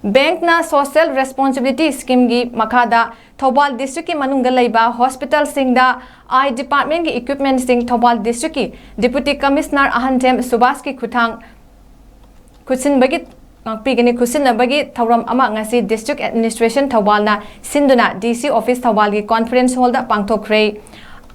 bank ना social responsibility scheme की मखादा Thoubal district की मनुंग लैबा हॉस्पिटल सिंगदा आई डिपार्टमेंट की इक्विपमेंट सिंग थौबाल डिस्ट्रिक्ट की डिप्यूटी कमिश्नर अहनथेम सुभाष की खुथांग खुसिनबगी पीगनी खुसिनबगी थौरम अमा ngasi डिस्ट्रिक्ट एडमिनिस्ट्रेशन थौबालना सिंदुना डीसी ऑफिस थौबाल की कॉन्फ्रेंस हॉल दा पांगथोखरे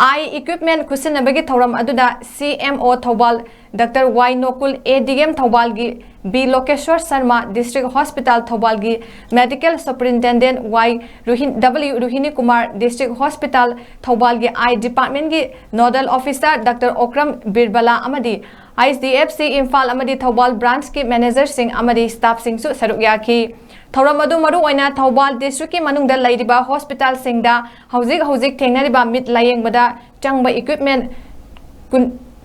आई इक्विपमेंट खुसिनबगी थौरम अदुदा CMO Thoubal doctor Y Nokul ADM Thoubal की B Lokeshwar Sharma district hospital Thoubal की medical superintendent Y W Rohini Kumar district hospital Thoubal की आई डिपार्टमेंट की nodal officer doctor Okram Birbala 𝐼SDF Imphal Thoubal branch की मैनेजर स्टाफ सरुक याखी थौरम मरु थौबाल डिस्ट्रिक्ट की मनुंग लैरिबा हॉस्पिटल हौजिक थेंगनरिबा मिट लायेंगबदा चंगब इक्विपमेंट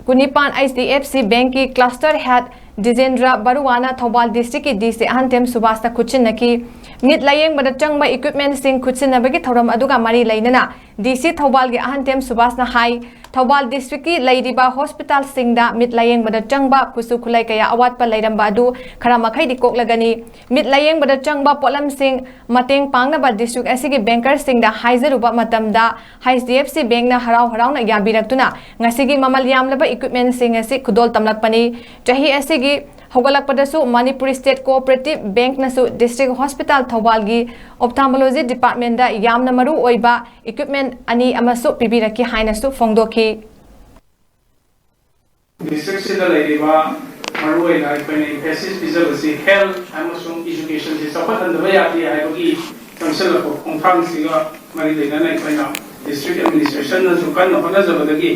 कुनिपान 𝐼SDF बैंक की क्लस्टर हेड डिजेंद्र बरुवाना थौबाल डिस्ट्रिक्ट की डीसी अहनथेम सुभाष खुचिनकी मिट लायेंगबदा चंगब इक्विपमेंट सिंग खुचिनबगी थौरम अदुगा मरी लैनना डीसी थौबाल की अहनथेम सुभाष हाई थौबाल डिस्ट्रिक्ट की लैरिबा हॉस्पिटल सिंगदा मिट लायेंगबदा चंगबा कुसु खुलाई कया अवाटपा लैरंबा अदु खरा मखैदि कोकलगनी मिट लायेंगबदा चंगबा पोलम सिंग मतेंग पांगनबा डिस्ट्रिक्ट असिगी बैंकर सिंगदा हाइजरुबा मतमदा 𝐼SDF बैंक ना हराव याबिरक्तुना ngasiगी ममल यामलबा इक्विपमेंट सिंग असि खुदोल तमलकपनी चाही असिगी हौगलकपदसु मणिपुर स्टेट कोऑपरेटिव बैंक नसु डिस्ट्रिक्ट हॉस्पिटल थौबाल की ऑप्थाल्मोलॉजी डिपार्टमेंट दा यामना मरु ओइबा इक्विपमेंट अनि अमसु पिबिरकी हाइनसु फोंगदोखी डिस्ट्रिक्ट सिदा लैरिबा मरु ओइना इक्विपमेंट एम्फेसिस पिजबसि हेल्थ अमसुंग एजुकेशन से सपत अंदबा याति हाइबगी कंसल को कॉन्फ्रेंस मरी लेना इक्विपमेंट डिस्ट्रिक्ट एडमिनिस्ट्रेशन नसु कन होनजबदगी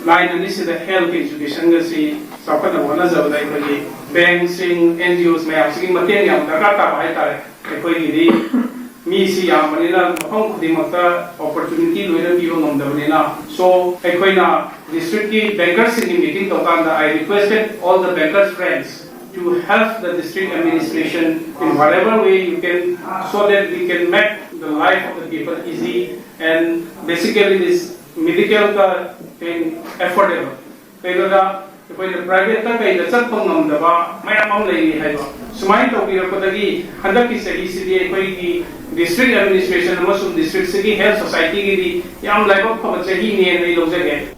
लाइन अनि सिदा हेल्थ एजुकेशन गसि सपत होनजबदा इक्विपमेंट बैंक सिंग एनजीओस मैम सिंग मतेंग याम दरकार ता हाय तारे अखोइगिदि मी सी याम बनिना मफम खुदिमक्ता अपॉर्चुनिटी लोइना बियो नमदबनिना सो अखोइना डिस्ट्रिक्ट की बैंकर्स सिंग मीटिंग तोकांदा I requested all the bankers friends to help the district administration in whatever way you can so that we can make the life of the people easy and basically this medical ka thing affordable peloda कोई private तक कई दशक को नमदबा ma'am हम लेनी है तो सुमाइन तो कि रखोदगी हंदर की सही सीधी कोई की डिस्ट्रिक्ट एडमिनिस्ट्रेशन मसुम डिस्ट्रिक्ट से की हेल्थ सोसाइटी की दी याम लाइफ ऑफ खबर से ही नहीं लोग जगह